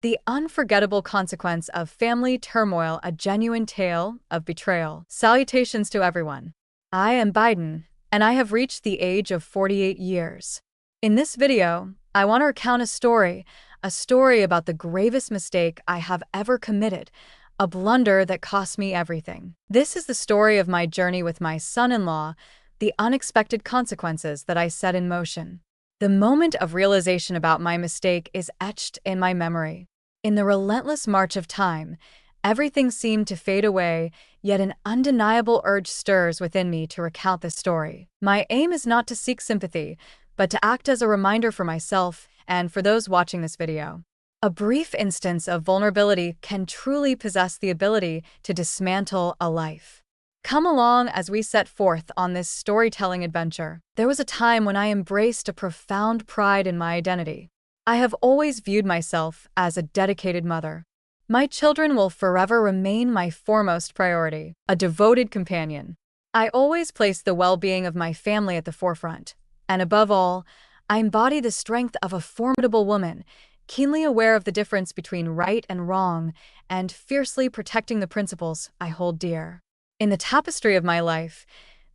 The unforgettable consequence of family turmoil, a genuine tale of betrayal. Salutations to everyone. I am Biden, and I have reached the age of 48 years. In this video, I want to recount a story about the gravest mistake I have ever committed, a blunder that cost me everything. This is the story of my journey with my son-in-law, the unexpected consequences that I set in motion. The moment of realization about my mistake is etched in my memory. In the relentless march of time, everything seemed to fade away, yet an undeniable urge stirs within me to recount this story. My aim is not to seek sympathy, but to act as a reminder for myself and for those watching this video. A brief instance of vulnerability can truly possess the ability to dismantle a life. Come along as we set forth on this storytelling adventure. There was a time when I embraced a profound pride in my identity. I have always viewed myself as a dedicated mother. My children will forever remain my foremost priority, a devoted companion. I always place the well-being of my family at the forefront, and above all, I embody the strength of a formidable woman, keenly aware of the difference between right and wrong, and fiercely protecting the principles I hold dear. In the tapestry of my life,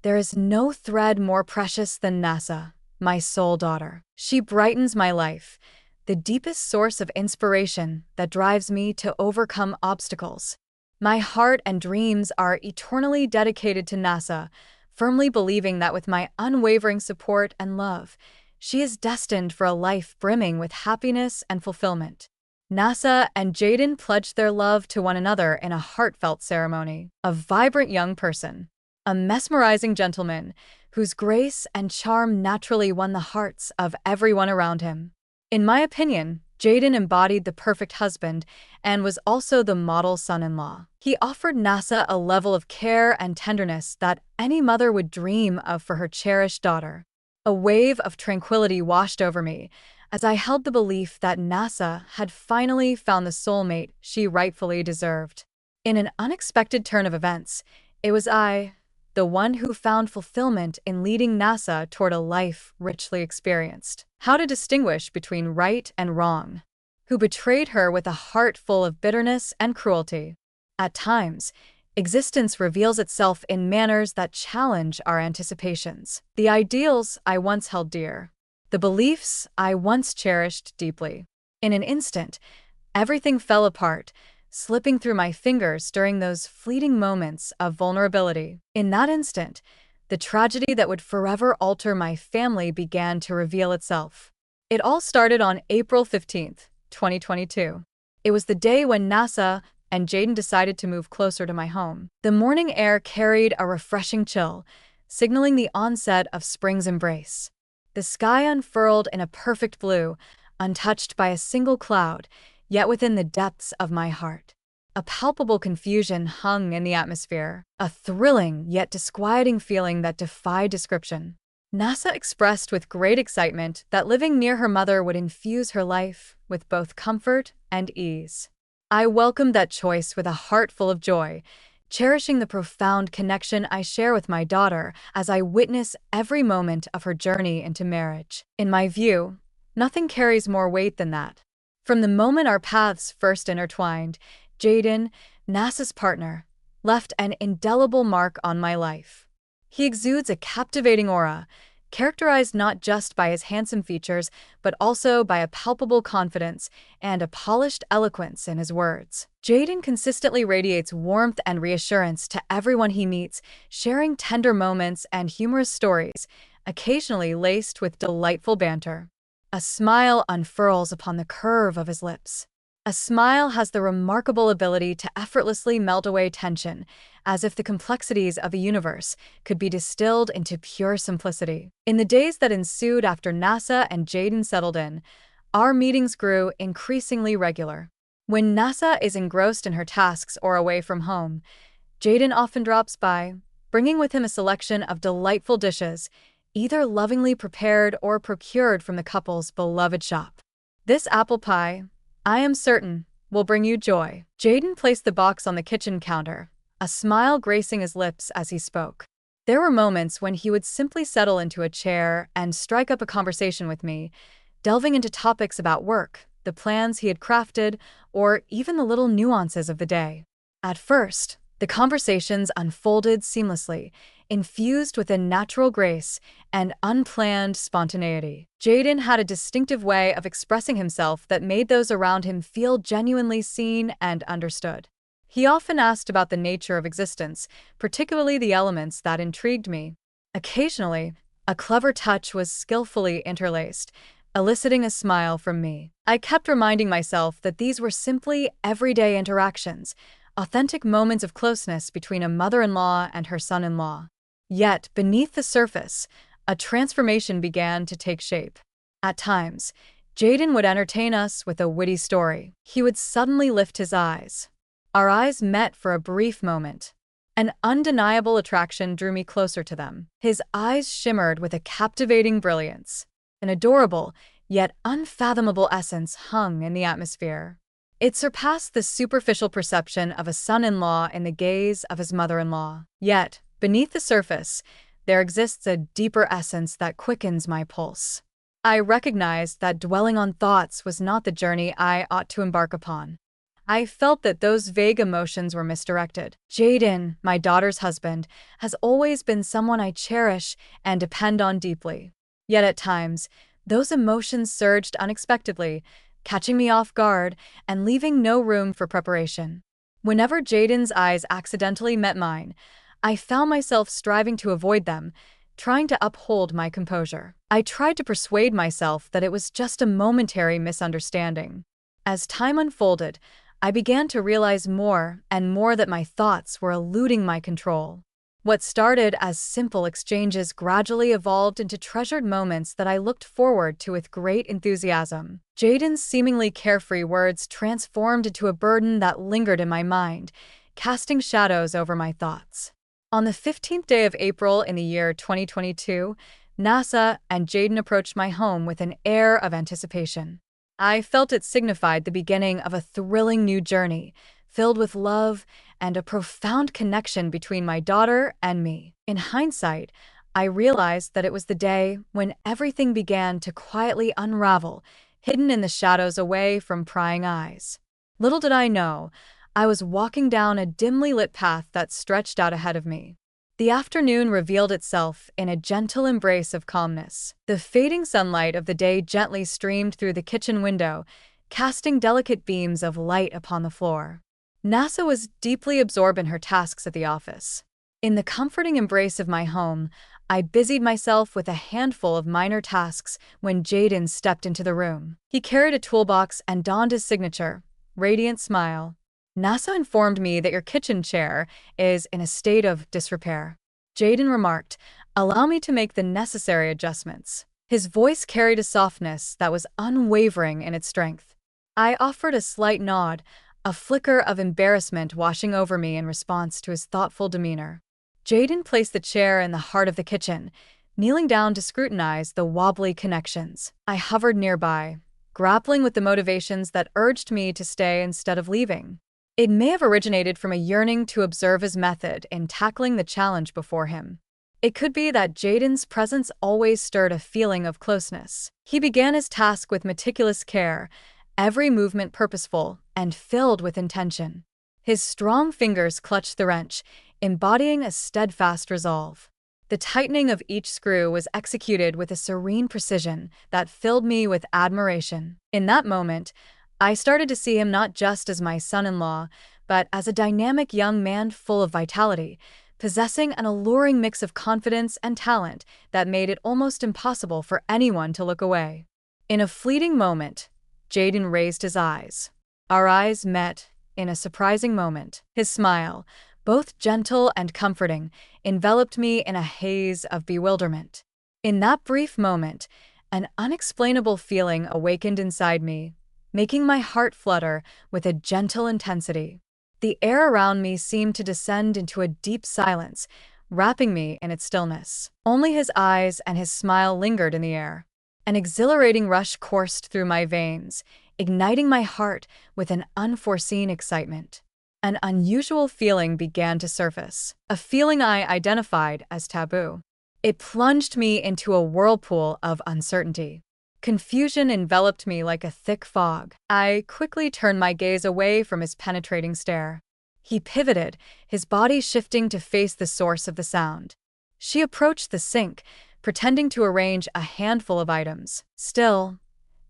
there is no thread more precious than Nasa, my soul daughter. She brightens my life, the deepest source of inspiration that drives me to overcome obstacles. My heart and dreams are eternally dedicated to Nasa, firmly believing that with my unwavering support and love, she is destined for a life brimming with happiness and fulfillment. Nasa and Jaden pledged their love to one another in a heartfelt ceremony. A vibrant young person, a mesmerizing gentleman whose grace and charm naturally won the hearts of everyone around him. In my opinion, Jaden embodied the perfect husband and was also the model son-in-law. He offered Nasa a level of care and tenderness that any mother would dream of for her cherished daughter. A wave of tranquility washed over me as I held the belief that Nasa had finally found the soulmate she rightfully deserved. In an unexpected turn of events, it was I, the one who found fulfillment in leading Nasa toward a life richly experienced. How to distinguish between right and wrong. Who betrayed her with a heart full of bitterness and cruelty. At times, existence reveals itself in manners that challenge our anticipations. The ideals I once held dear. The beliefs I once cherished deeply. In an instant, everything fell apart, slipping through my fingers during those fleeting moments of vulnerability. In that instant, the tragedy that would forever alter my family began to reveal itself. It all started on April 15th, 2022. It was the day when Nasa and Jaden decided to move closer to my home. The morning air carried a refreshing chill, signaling the onset of spring's embrace. The sky unfurled in a perfect blue, untouched by a single cloud, yet within the depths of my heart. A palpable confusion hung in the atmosphere, a thrilling yet disquieting feeling that defied description. Nasa expressed with great excitement that living near her mother would infuse her life with both comfort and ease. I welcomed that choice with a heart full of joy, cherishing the profound connection I share with my daughter as I witness every moment of her journey into marriage. In my view, nothing carries more weight than that. From the moment our paths first intertwined, Jaden, Nasa's partner, left an indelible mark on my life. He exudes a captivating aura, characterized not just by his handsome features, but also by a palpable confidence and a polished eloquence in his words. Jaden consistently radiates warmth and reassurance to everyone he meets, sharing tender moments and humorous stories, occasionally laced with delightful banter. A smile unfurls upon the curve of his lips. A smile has the remarkable ability to effortlessly melt away tension, as if the complexities of the universe could be distilled into pure simplicity. In the days that ensued after Nasa and Jaden settled in, our meetings grew increasingly regular. When Nasa is engrossed in her tasks or away from home, Jaden often drops by, bringing with him a selection of delightful dishes, either lovingly prepared or procured from the couple's beloved shop. This apple pie, I am certain, will bring you joy. Jaden placed the box on the kitchen counter, a smile gracing his lips as he spoke. There were moments when he would simply settle into a chair and strike up a conversation with me, delving into topics about work, the plans he had crafted, or even the little nuances of the day. At first, the conversations unfolded seamlessly, infused with a natural grace and unplanned spontaneity. Jaden had a distinctive way of expressing himself that made those around him feel genuinely seen and understood. He often asked about the nature of existence, particularly the elements that intrigued me. Occasionally, a clever touch was skillfully interlaced, eliciting a smile from me. I kept reminding myself that these were simply everyday interactions, authentic moments of closeness between a mother-in-law and her son-in-law. Yet, beneath the surface, a transformation began to take shape. At times, Jaden would entertain us with a witty story. He would suddenly lift his eyes. Our eyes met for a brief moment. An undeniable attraction drew me closer to them. His eyes shimmered with a captivating brilliance. An adorable, yet unfathomable essence hung in the atmosphere. It surpassed the superficial perception of a son-in-law in the gaze of his mother-in-law. Yet, beneath the surface, there exists a deeper essence that quickens my pulse. I recognized that dwelling on thoughts was not the journey I ought to embark upon. I felt that those vague emotions were misdirected. Jaden, my daughter's husband, has always been someone I cherish and depend on deeply. Yet at times, those emotions surged unexpectedly, catching me off guard and leaving no room for preparation. Whenever Jaden's eyes accidentally met mine, I found myself striving to avoid them, trying to uphold my composure. I tried to persuade myself that it was just a momentary misunderstanding. As time unfolded, I began to realize more and more that my thoughts were eluding my control. What started as simple exchanges gradually evolved into treasured moments that I looked forward to with great enthusiasm. Jaden's seemingly carefree words transformed into a burden that lingered in my mind, casting shadows over my thoughts. On the 15th day of April in the year 2022, NASA and Jaden approached my home with an air of anticipation. I felt it signified the beginning of a thrilling new journey, filled with love and a profound connection between my daughter and me. In hindsight, I realized that it was the day when everything began to quietly unravel, hidden in the shadows away from prying eyes. Little did I know, I was walking down a dimly lit path that stretched out ahead of me. The afternoon revealed itself in a gentle embrace of calmness. The fading sunlight of the day gently streamed through the kitchen window, casting delicate beams of light upon the floor. NASA was deeply absorbed in her tasks at the office. In the comforting embrace of my home, I busied myself with a handful of minor tasks when Jaden stepped into the room. He carried a toolbox and donned his signature, radiant smile. NASA informed me that your kitchen chair is in a state of disrepair. Jaden remarked, "Allow me to make the necessary adjustments." His voice carried a softness that was unwavering in its strength. I offered a slight nod, a flicker of embarrassment washing over me in response to his thoughtful demeanor. Jaden placed the chair in the heart of the kitchen, kneeling down to scrutinize the wobbly connections. I hovered nearby, grappling with the motivations that urged me to stay instead of leaving. It may have originated from a yearning to observe his method in tackling the challenge before him. It could be that Jaden's presence always stirred a feeling of closeness. He began his task with meticulous care, every movement purposeful and filled with intention. His strong fingers clutched the wrench, embodying a steadfast resolve. The tightening of each screw was executed with a serene precision that filled me with admiration. In that moment, I started to see him not just as my son-in-law, but as a dynamic young man full of vitality, possessing an alluring mix of confidence and talent that made it almost impossible for anyone to look away. In a fleeting moment, Jaden raised his eyes. Our eyes met in a surprising moment. His smile, both gentle and comforting, enveloped me in a haze of bewilderment. In that brief moment, an unexplainable feeling awakened inside me, making my heart flutter with a gentle intensity. The air around me seemed to descend into a deep silence, wrapping me in its stillness. Only his eyes and his smile lingered in the air. An exhilarating rush coursed through my veins, igniting my heart with an unforeseen excitement. An unusual feeling began to surface, a feeling I identified as taboo. It plunged me into a whirlpool of uncertainty. Confusion enveloped me like a thick fog. I quickly turned my gaze away from his penetrating stare. He pivoted, his body shifting to face the source of the sound. She approached the sink, pretending to arrange a handful of items. Still,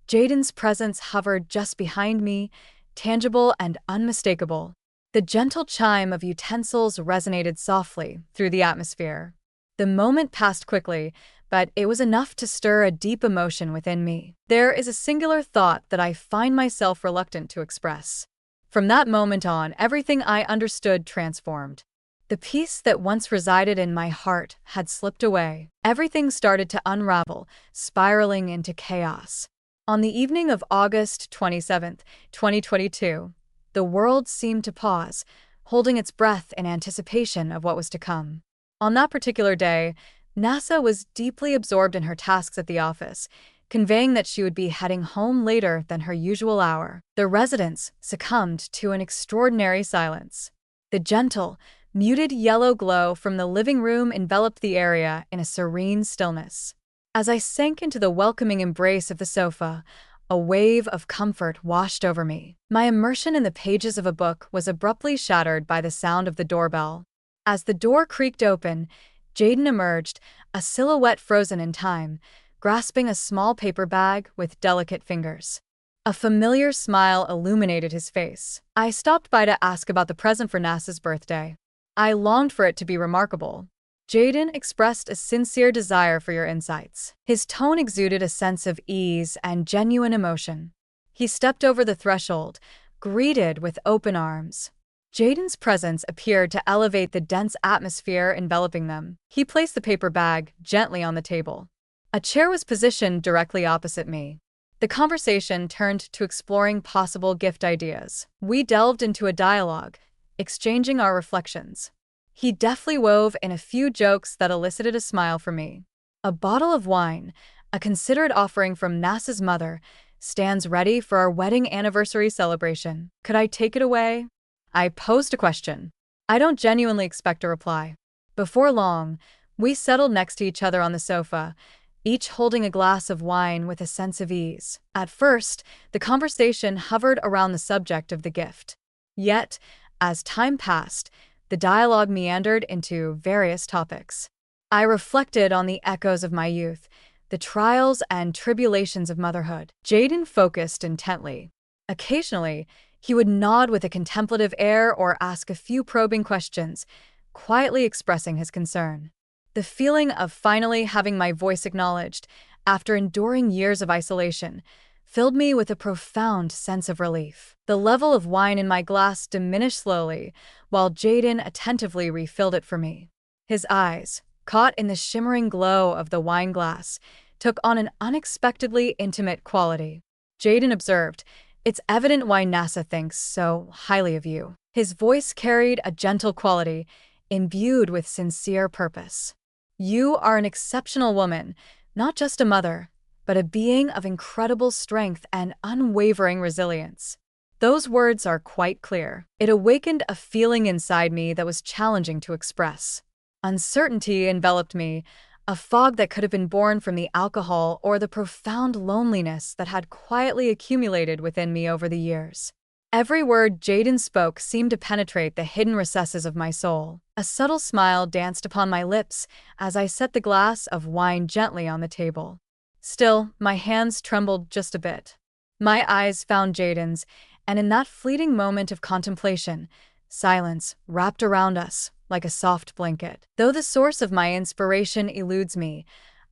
Jaden's presence hovered just behind me, tangible and unmistakable. The gentle chime of utensils resonated softly through the atmosphere. The moment passed quickly, but it was enough to stir a deep emotion within me. There is a singular thought that I find myself reluctant to express. From that moment on, everything I understood transformed. The peace that once resided in my heart had slipped away. Everything started to unravel, spiraling into chaos. On the evening of August 27th, 2022, the world seemed to pause, holding its breath in anticipation of what was to come. On that particular day, NASA was deeply absorbed in her tasks at the office, conveying that she would be heading home later than her usual hour. The residents succumbed to an extraordinary silence. The gentle, muted yellow glow from the living room enveloped the area in a serene stillness. As I sank into the welcoming embrace of the sofa, a wave of comfort washed over me. My immersion in the pages of a book was abruptly shattered by the sound of the doorbell. As the door creaked open, Jaden emerged, a silhouette frozen in time, grasping a small paper bag with delicate fingers. A familiar smile illuminated his face. "I stopped by to ask about the present for NASA's birthday. I longed for it to be remarkable." Jaden expressed a sincere desire for your insights. His tone exuded a sense of ease and genuine emotion. He stepped over the threshold, greeted with open arms. Jaden's presence appeared to elevate the dense atmosphere enveloping them. He placed the paper bag gently on the table. A chair was positioned directly opposite me. The conversation turned to exploring possible gift ideas. We delved into a dialogue, exchanging our reflections. He deftly wove in a few jokes that elicited a smile from me. A bottle of wine, a considered offering from NASA's mother, stands ready for our wedding anniversary celebration. Could I take it away? I posed a question. I don't genuinely expect a reply. Before long, we settled next to each other on the sofa, each holding a glass of wine with a sense of ease. At first, the conversation hovered around the subject of the gift. Yet, as time passed, the dialogue meandered into various topics. I reflected on the echoes of my youth, the trials and tribulations of motherhood. Jaden focused intently. Occasionally, he would nod with a contemplative air or ask a few probing questions, quietly expressing his concern. The feeling of finally having my voice acknowledged, after enduring years of isolation, filled me with a profound sense of relief. The level of wine in my glass diminished slowly, while Jaden attentively refilled it for me. His eyes, caught in the shimmering glow of the wine glass, took on an unexpectedly intimate quality. Jaden observed, "It's evident why NASA thinks so highly of you." His voice carried a gentle quality, imbued with sincere purpose. "You are an exceptional woman, not just a mother, but a being of incredible strength and unwavering resilience." Those words are quite clear. It awakened a feeling inside me that was challenging to express. Uncertainty enveloped me, a fog that could have been born from the alcohol or the profound loneliness that had quietly accumulated within me over the years. Every word Jaden spoke seemed to penetrate the hidden recesses of my soul. A subtle smile danced upon my lips as I set the glass of wine gently on the table. Still, my hands trembled just a bit. My eyes found Jaden's, and in that fleeting moment of contemplation, silence wrapped around us like a soft blanket. Though the source of my inspiration eludes me,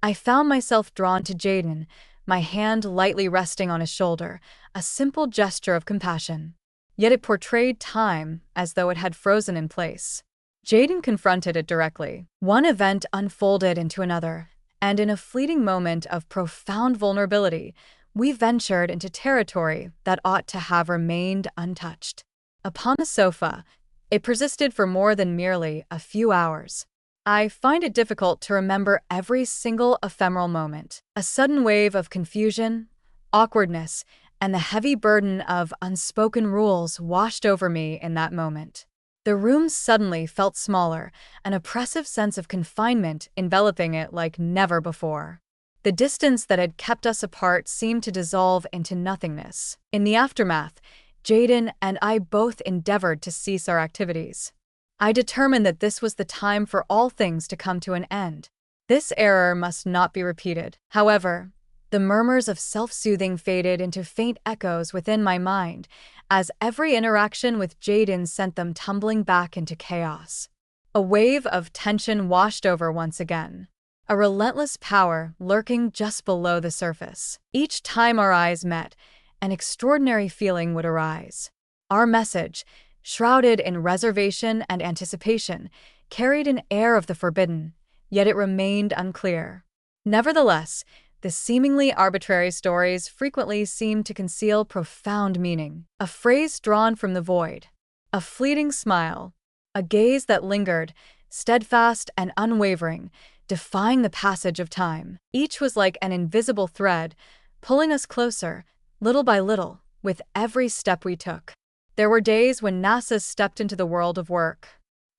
I found myself drawn to Jaden, my hand lightly resting on his shoulder, a simple gesture of compassion. Yet it portrayed time as though it had frozen in place. Jaden confronted it directly. One event unfolded into another, and in a fleeting moment of profound vulnerability, we ventured into territory that ought to have remained untouched. Upon the sofa, it persisted for more than merely a few hours. I find it difficult to remember every single ephemeral moment. A sudden wave of confusion, awkwardness, and the heavy burden of unspoken rules washed over me in that moment. The room suddenly felt smaller, an oppressive sense of confinement enveloping it like never before. The distance that had kept us apart seemed to dissolve into nothingness. In the aftermath, Jaden and I both endeavored to cease our activities. I determined that this was the time for all things to come to an end. This error must not be repeated. However, the murmurs of self-soothing faded into faint echoes within my mind, as every interaction with Jaden sent them tumbling back into chaos. A wave of tension washed over once again, a relentless power lurking just below the surface. Each time our eyes met, an extraordinary feeling would arise. Our message, shrouded in reservation and anticipation, carried an air of the forbidden, yet it remained unclear. Nevertheless, the seemingly arbitrary stories frequently seemed to conceal profound meaning. A phrase drawn from the void, a fleeting smile, a gaze that lingered, steadfast and unwavering, defying the passage of time. Each was like an invisible thread, pulling us closer, little by little, with every step we took. There were days when NASA stepped into the world of work.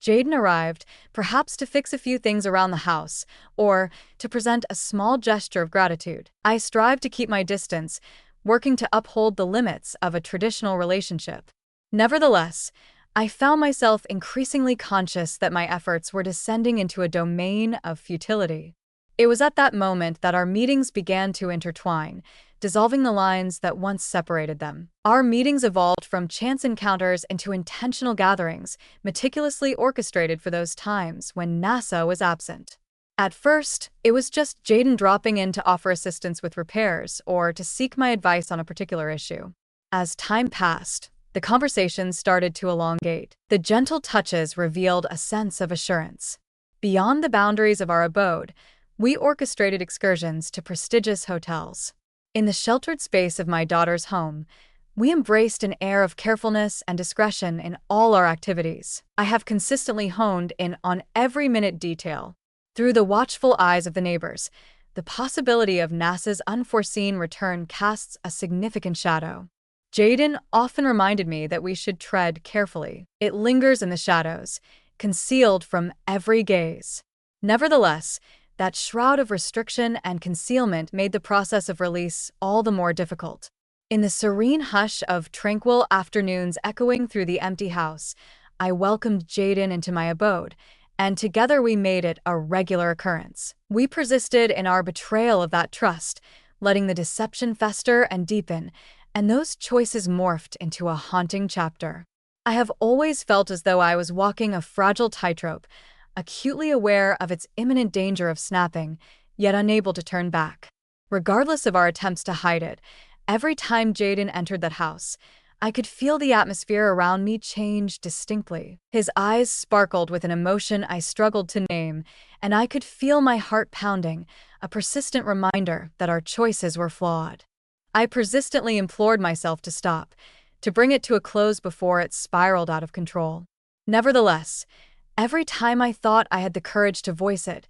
Jaden arrived, perhaps to fix a few things around the house, or to present a small gesture of gratitude. I strived to keep my distance, working to uphold the limits of a traditional relationship. Nevertheless, I found myself increasingly conscious that my efforts were descending into a domain of futility. It was at that moment that our meetings began to intertwine, dissolving the lines that once separated them. Our meetings evolved from chance encounters into intentional gatherings, meticulously orchestrated for those times when NASA was absent. At first, it was just Jaden dropping in to offer assistance with repairs or to seek my advice on a particular issue. As time passed, the conversations started to elongate. The gentle touches revealed a sense of assurance. Beyond the boundaries of our abode, we orchestrated excursions to prestigious hotels. In the sheltered space of my daughter's home, we embraced an air of carefulness and discretion in all our activities. I have consistently honed in on every minute detail. Through the watchful eyes of the neighbors, the possibility of NASA's unforeseen return casts a significant shadow. Jaden often reminded me that we should tread carefully. It lingers in the shadows, concealed from every gaze. Nevertheless, that shroud of restriction and concealment made the process of release all the more difficult. In the serene hush of tranquil afternoons echoing through the empty house, I welcomed Jaden into my abode, and together we made it a regular occurrence. We persisted in our betrayal of that trust, letting the deception fester and deepen, and those choices morphed into a haunting chapter. I have always felt as though I was walking a fragile tightrope, acutely aware of its imminent danger of snapping, yet unable to turn back. Regardless of our attempts to hide it, every time Jaden entered that house, I could feel the atmosphere around me change distinctly. His eyes sparkled with an emotion I struggled to name, and I could feel my heart pounding, a persistent reminder that our choices were flawed. I persistently implored myself to stop, to bring it to a close before it spiraled out of control. Nevertheless, every time I thought I had the courage to voice it,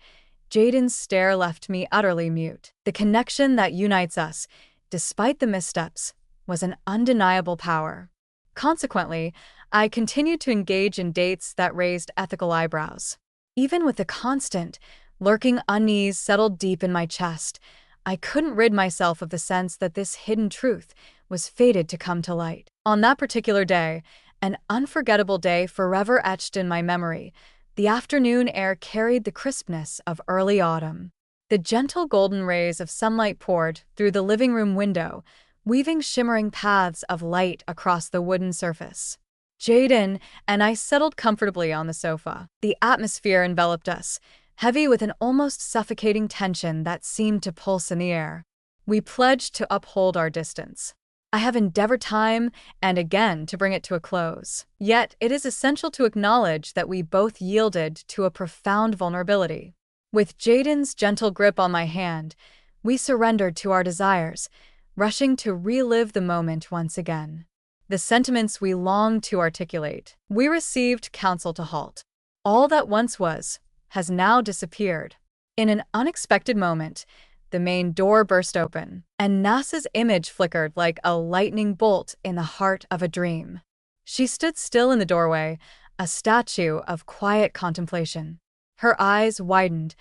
Jaden's stare left me utterly mute. The connection that unites us, despite the missteps, was an undeniable power. Consequently, I continued to engage in dates that raised ethical eyebrows. Even with the constant, lurking unease settled deep in my chest, I couldn't rid myself of the sense that this hidden truth was fated to come to light. On that particular day, an unforgettable day forever etched in my memory, the afternoon air carried the crispness of early autumn. The gentle golden rays of sunlight poured through the living room window, weaving shimmering paths of light across the wooden surface. Jaden and I settled comfortably on the sofa. The atmosphere enveloped us, heavy with an almost suffocating tension that seemed to pulse in the air. We pledged to uphold our distance. I have endeavored time and again to bring it to a close. Yet, it is essential to acknowledge that we both yielded to a profound vulnerability. With Jaden's gentle grip on my hand, we surrendered to our desires, rushing to relive the moment once again. The sentiments we longed to articulate, we received counsel to halt. All that once was, has now disappeared. In an unexpected moment, the main door burst open, and NASA's image flickered like a lightning bolt in the heart of a dream. She stood still in the doorway, a statue of quiet contemplation. Her eyes widened,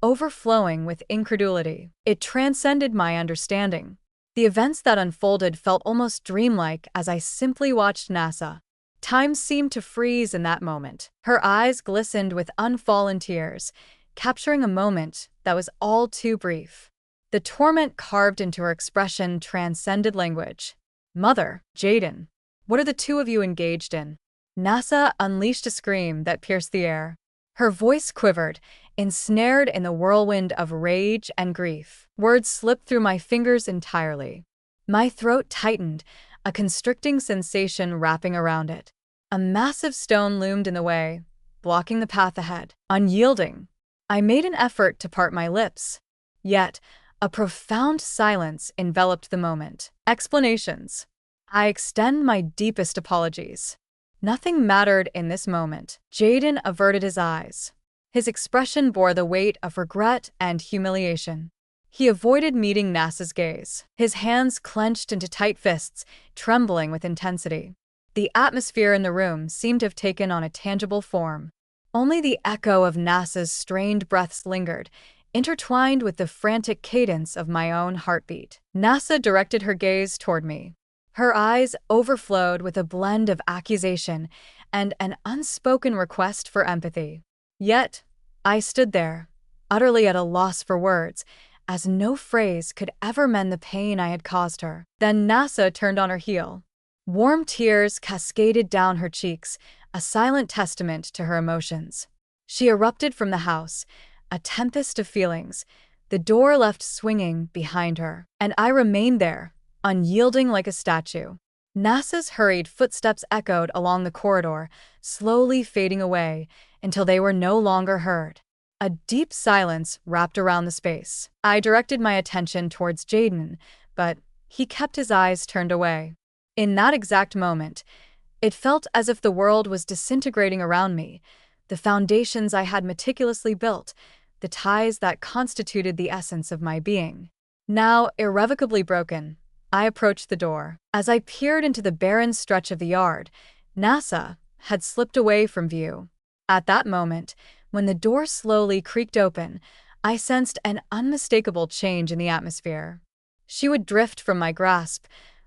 overflowing with incredulity. It transcended my understanding. The events that unfolded felt almost dreamlike as I simply watched Nasa. Time seemed to freeze in that moment. Her eyes glistened with unfallen tears, capturing a moment that was all too brief. The torment carved into her expression transcended language. "Mother, Jaden, what are the two of you engaged in?" Nasa unleashed a scream that pierced the air. Her voice quivered, ensnared in the whirlwind of rage and grief. Words slipped through my fingers entirely. My throat tightened, a constricting sensation wrapping around it. A massive stone loomed in the way, blocking the path ahead. Unyielding, I made an effort to part my lips. Yet, a profound silence enveloped the moment. Explanations. I extend my deepest apologies. Nothing mattered in this moment. Jaden averted his eyes. His expression bore the weight of regret and humiliation. He avoided meeting Nasa's gaze. His hands clenched into tight fists, trembling with intensity. The atmosphere in the room seemed to have taken on a tangible form. Only the echo of Nasa's strained breaths lingered, intertwined with the frantic cadence of my own heartbeat. Nasa directed her gaze toward me. Her eyes overflowed with a blend of accusation and an unspoken request for empathy. Yet, I stood there, utterly at a loss for words, as no phrase could ever mend the pain I had caused her. Then Nasa turned on her heel. Warm tears cascaded down her cheeks, a silent testament to her emotions. She erupted from the house, a tempest of feelings, the door left swinging behind her, and I remained there, unyielding like a statue. Nasa's hurried footsteps echoed along the corridor, slowly fading away until they were no longer heard. A deep silence wrapped around the space. I directed my attention towards Jaden, but he kept his eyes turned away. In that exact moment, it felt as if the world was disintegrating around me, the foundations I had meticulously built, the ties that constituted the essence of my being. Now irrevocably broken, I approached the door. As I peered into the barren stretch of the yard, Nasa had slipped away from view. At that moment, when the door slowly creaked open, I sensed an unmistakable change in the atmosphere. She would drift from my grasp,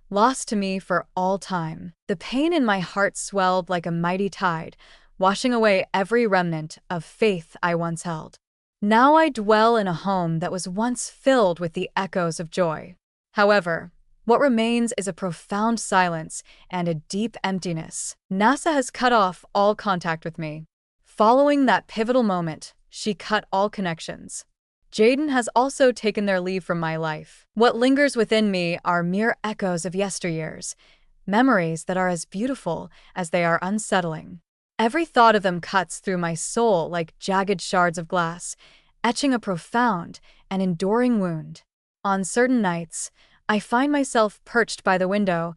lost to me for all time. The pain in my heart swelled like a mighty tide, washing away every remnant of faith I once held. Now I dwell in a home that was once filled with the echoes of joy. However, what remains is a profound silence and a deep emptiness. Nasa has cut off all contact with me. Following that pivotal moment, she cut all connections. Jaden has also taken their leave from my life. What lingers within me are mere echoes of yesteryears, memories that are as beautiful as they are unsettling. Every thought of them cuts through my soul like jagged shards of glass, etching a profound and enduring wound. On certain nights, I find myself perched by the window,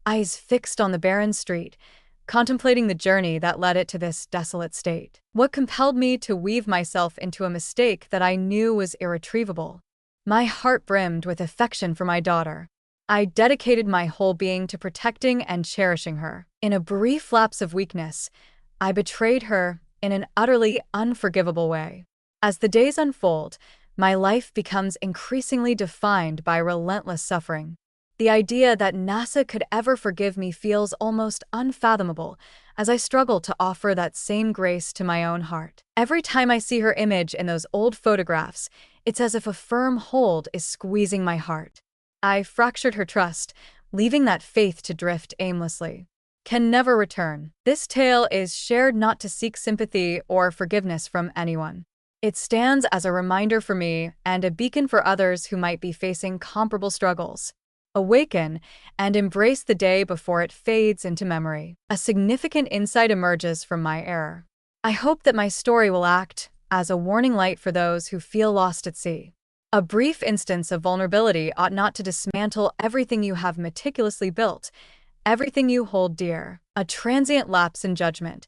eyes fixed on the barren street, contemplating the journey that led it to this desolate state. What compelled me to weave myself into a mistake that I knew was irretrievable? My heart brimmed with affection for my daughter. I dedicated my whole being to protecting and cherishing her. In a brief lapse of weakness, I betrayed her in an utterly unforgivable way. As the days unfold, my life becomes increasingly defined by relentless suffering. The idea that Nasa could ever forgive me feels almost unfathomable as I struggle to offer that same grace to my own heart. Every time I see her image in those old photographs, it's as if a firm hold is squeezing my heart. I fractured her trust, leaving that faith to drift aimlessly. Can never return. This tale is shared not to seek sympathy or forgiveness from anyone. It stands as a reminder for me and a beacon for others who might be facing comparable struggles. Awaken and embrace the day before it fades into memory. A significant insight emerges from my error. I hope that my story will act as a warning light for those who feel lost at sea. A brief instance of vulnerability ought not to dismantle everything you have meticulously built, everything you hold dear. A transient lapse in judgment,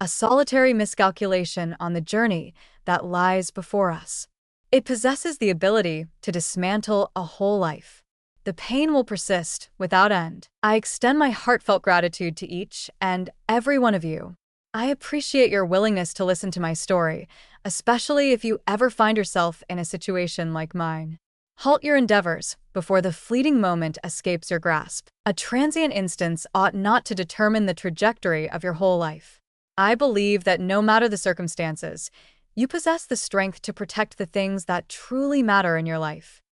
a solitary miscalculation on the journey that lies before us. It possesses the ability to dismantle a whole life. The pain will persist without end. I extend my heartfelt gratitude to each and every one of you. I appreciate your willingness to listen to my story, especially if you ever find yourself in a situation like mine. Halt your endeavors before the fleeting moment escapes your grasp. A transient instance ought not to determine the trajectory of your whole life. I believe that no matter the circumstances, you possess the strength to protect the things that truly matter in your life.